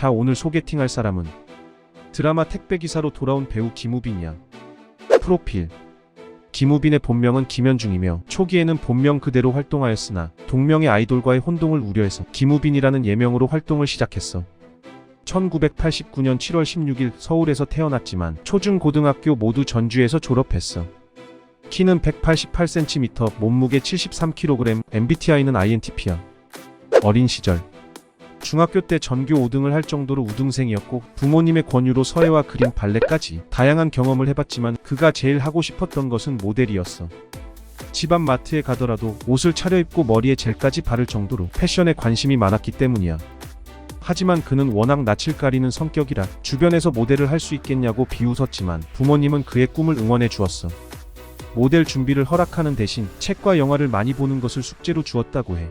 자, 오늘 소개팅할 사람은 드라마 택배기사로 돌아온 배우 김우빈이야. 프로필. 김우빈의 본명은 김현중이며 초기에는 본명 그대로 활동하였으나 동명의 아이돌과의 혼동을 우려해서 김우빈이라는 예명으로 활동을 시작했어. 1989년 7월 16일 서울에서 태어났지만 초중고등학교 모두 전주에서 졸업했어. 키는 188cm, 몸무게 73kg, MBTI는 INTP야. 어린 시절. 중학교 때 전교 5등을 할 정도로 우등생이었고 부모님의 권유로 서예와 그림, 발레까지 다양한 경험을 해봤지만 그가 제일 하고 싶었던 것은 모델이었어. 집 앞 마트에 가더라도 옷을 차려입고 머리에 젤까지 바를 정도로 패션에 관심이 많았기 때문이야. 하지만 그는 워낙 낯을 가리는 성격이라 주변에서 모델을 할 수 있겠냐고 비웃었지만 부모님은 그의 꿈을 응원해 주었어. 모델 준비를 허락하는 대신 책과 영화를 많이 보는 것을 숙제로 주었다고 해.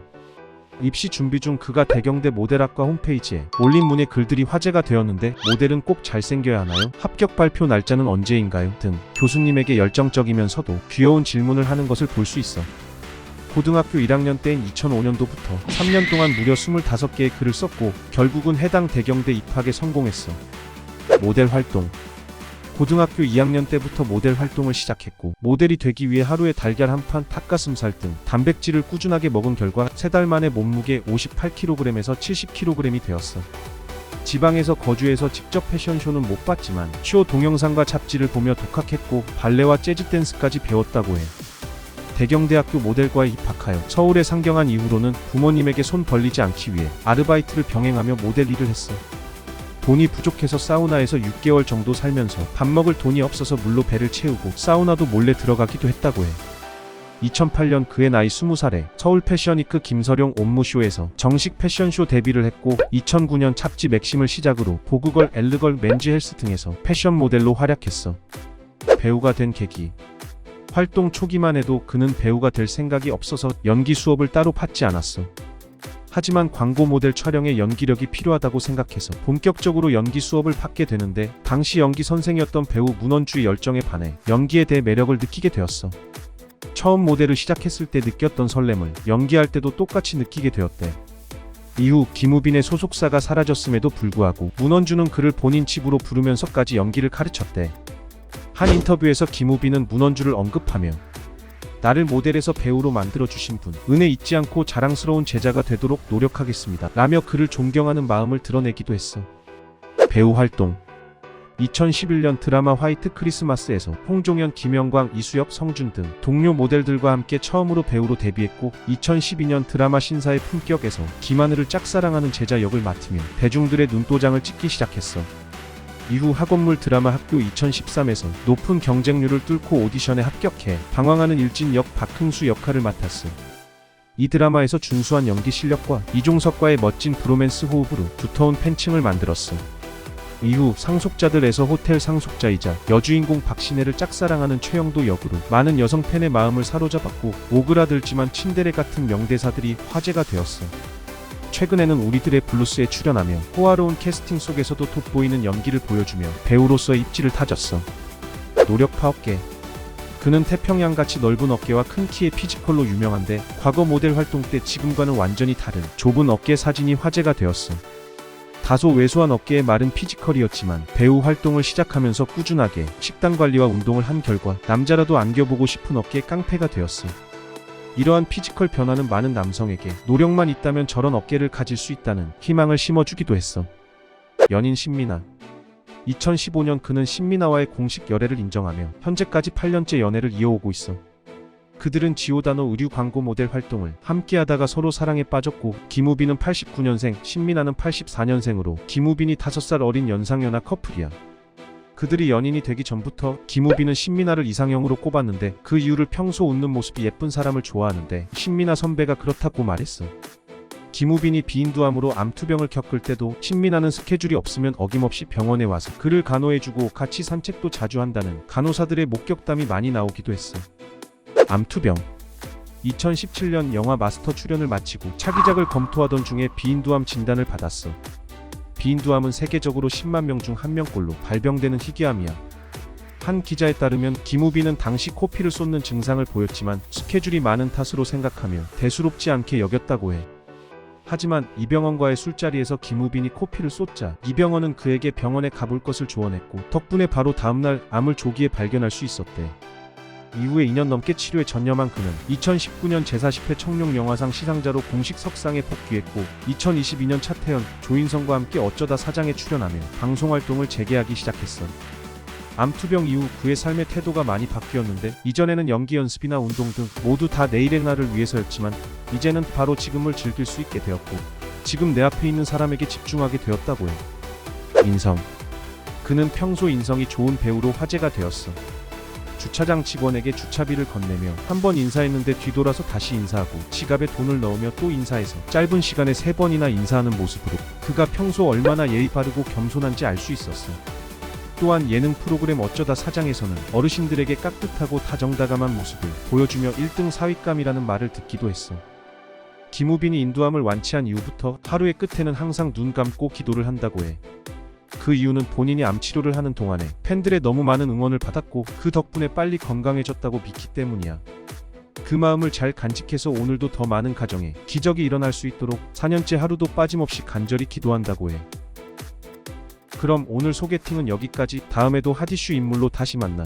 입시 준비 중 그가 대경대 모델학과 홈페이지에 올린 문의 글들이 화제가 되었는데 모델은 꼭 잘생겨야 하나요? 합격 발표 날짜는 언제인가요? 등 교수님에게 열정적이면서도 귀여운 질문을 하는 것을 볼 수 있어. 고등학교 1학년 때인 2005년도부터 3년 동안 무려 25개의 글을 썼고 결국은 해당 대경대 입학에 성공했어. 모델 활동. 고등학교 2학년 때부터 모델 활동을 시작했고 모델이 되기 위해 하루에 달걀 한 판, 닭가슴살 등 단백질을 꾸준하게 먹은 결과 3달 만에 몸무게 58kg에서 70kg이 되었어. 지방에서 거주해서 직접 패션쇼는 못 봤지만 쇼 동영상과 잡지를 보며 독학했고 발레와 재즈 댄스까지 배웠다고 해. 대경대학교 모델과에 입학하여 서울에 상경한 이후로는 부모님에게 손 벌리지 않기 위해 아르바이트를 병행하며 모델 일을 했어. 돈이 부족해서 사우나에서 6개월 정도 살면서 밥 먹을 돈이 없어서 물로 배를 채우고 사우나도 몰래 들어가기도 했다고 해. 2008년 그의 나이 20살에 서울 패션위크 김서룡 옴무쇼에서 정식 패션쇼 데뷔를 했고 2009년 잡지 맥심을 시작으로 보그걸, 엘르걸, 맨즈헬스 등에서 패션 모델로 활약했어. 배우가 된 계기. 활동 초기만 해도 그는 배우가 될 생각이 없어서 연기 수업을 따로 받지 않았어. 하지만 광고 모델 촬영에 연기력이 필요하다고 생각해서 본격적으로 연기 수업을 받게 되는데 당시 연기 선생이었던 배우 문원주의 열정에 반해 연기에 대해 매력을 느끼게 되었어. 처음 모델을 시작했을 때 느꼈던 설렘을 연기할 때도 똑같이 느끼게 되었대. 이후 김우빈의 소속사가 사라졌음에도 불구하고 문원주는 그를 본인 집으로 부르면서까지 연기를 가르쳤대. 한 인터뷰에서 김우빈은 문원주를 언급하며 나를 모델에서 배우로 만들어주신 분, 은혜 잊지 않고 자랑스러운 제자가 되도록 노력하겠습니다 라며 그를 존경하는 마음을 드러내기도 했어. 배우 활동. 2011년 드라마 화이트 크리스마스에서 홍종현, 김영광, 이수혁, 성준 등 동료 모델들과 함께 처음으로 배우로 데뷔했고 2012년 드라마 신사의 품격에서 김하늘을 짝사랑하는 제자 역을 맡으며 대중들의 눈도장을 찍기 시작했어. 이후 학원물 드라마 학교 2013에서 높은 경쟁률을 뚫고 오디션에 합격해 방황하는 일진 역 박흥수 역할을 맡았어. 이 드라마에서 준수한 연기 실력과 이종석과의 멋진 브로맨스 호흡으로 두터운 팬층을 만들었어. 이후 상속자들에서 호텔 상속자이자 여주인공 박신혜를 짝사랑하는 최영도 역으로 많은 여성 팬의 마음을 사로잡았고 오그라들지만 친데레 같은 명대사들이 화제가 되었어. 최근에는 우리들의 블루스에 출연하며 호화로운 캐스팅 속에서도 돋보이는 연기를 보여주며 배우로서의 입지를 다졌어. 노력파 어깨. 그는 태평양같이 넓은 어깨와 큰 키의 피지컬로 유명한데 과거 모델 활동 때 지금과는 완전히 다른 좁은 어깨 사진이 화제가 되었어. 다소 왜소한 어깨의 마른 피지컬이었지만 배우 활동을 시작하면서 꾸준하게 식단 관리와 운동을 한 결과 남자라도 안겨보고 싶은 어깨 깡패가 되었어. 이러한 피지컬 변화는 많은 남성에게 노력만 있다면 저런 어깨를 가질 수 있다는 희망을 심어주기도 했어. 연인 신민아. 2015년 그는 신민아와의 공식 열애를 인정하며 현재까지 8년째 연애를 이어오고 있어. 그들은 지오다노 의류 광고 모델 활동을 함께하다가 서로 사랑에 빠졌고 김우빈은 89년생, 신민아는 84년생으로 김우빈이 5살 어린 연상연하 커플이야. 그들이 연인이 되기 전부터 김우빈은 신민아를 이상형으로 꼽았는데 그 이유를 평소 웃는 모습이 예쁜 사람을 좋아하는데 신민아 선배가 그렇다고 말했어. 김우빈이 비인두암으로 암투병을 겪을 때도 신민아는 스케줄이 없으면 어김없이 병원에 와서 그를 간호해주고 같이 산책도 자주 한다는 간호사들의 목격담이 많이 나오기도 했어. 암투병. 2017년 영화 마스터 출연을 마치고 차기작을 검토하던 중에 비인두암 진단을 받았어. 비인두암은 세계적으로 10만 명 중 1명꼴로 발병되는 희귀암이야. 한 기자에 따르면 김우빈은 당시 코피를 쏟는 증상을 보였지만 스케줄이 많은 탓으로 생각하며 대수롭지 않게 여겼다고 해. 하지만 이병헌과의 술자리에서 김우빈이 코피를 쏟자 이병헌은 그에게 병원에 가볼 것을 조언했고 덕분에 바로 다음날 암을 조기에 발견할 수 있었대. 이후에 2년 넘게 치료에 전념한 그는 2019년 제40회 청룡영화상 시상자로 공식 석상에 복귀했고 2022년 차태현, 조인성과 함께 어쩌다 사장에 출연하며 방송활동을 재개하기 시작했어. 암투병 이후 그의 삶의 태도가 많이 바뀌었는데 이전에는 연기 연습이나 운동 등 모두 다 내일의 날을 위해서였지만 이제는 바로 지금을 즐길 수 있게 되었고 지금 내 앞에 있는 사람에게 집중하게 되었다고 해. 인성. 그는 평소 인성이 좋은 배우로 화제가 되었어. 주차장 직원에게 주차비를 건네며 한 번 인사했는데 뒤돌아서 다시 인사하고 지갑에 돈을 넣으며 또 인사해서 짧은 시간에 3번이나 인사하는 모습으로 그가 평소 얼마나 예의 바르고 겸손한지 알 수 있었어. 또한 예능 프로그램 어쩌다 사장에서는 어르신들에게 깍듯하고 다정다감한 모습을 보여주며 1등 사윗감이라는 말을 듣기도 했어. 김우빈이 인두암을 완치한 이후부터 하루의 끝에는 항상 눈 감고 기도를 한다고 해. 그 이유는 본인이 암치료를 하는 동안에 팬들의 너무 많은 응원을 받았고 그 덕분에 빨리 건강해졌다고 믿기 때문이야. 그 마음을 잘 간직해서 오늘도 더 많은 가정에 기적이 일어날 수 있도록 4년째 하루도 빠짐없이 간절히 기도한다고 해. 그럼 오늘 소개팅은 여기까지. 다음에도 핫이슈 인물로 다시 만나.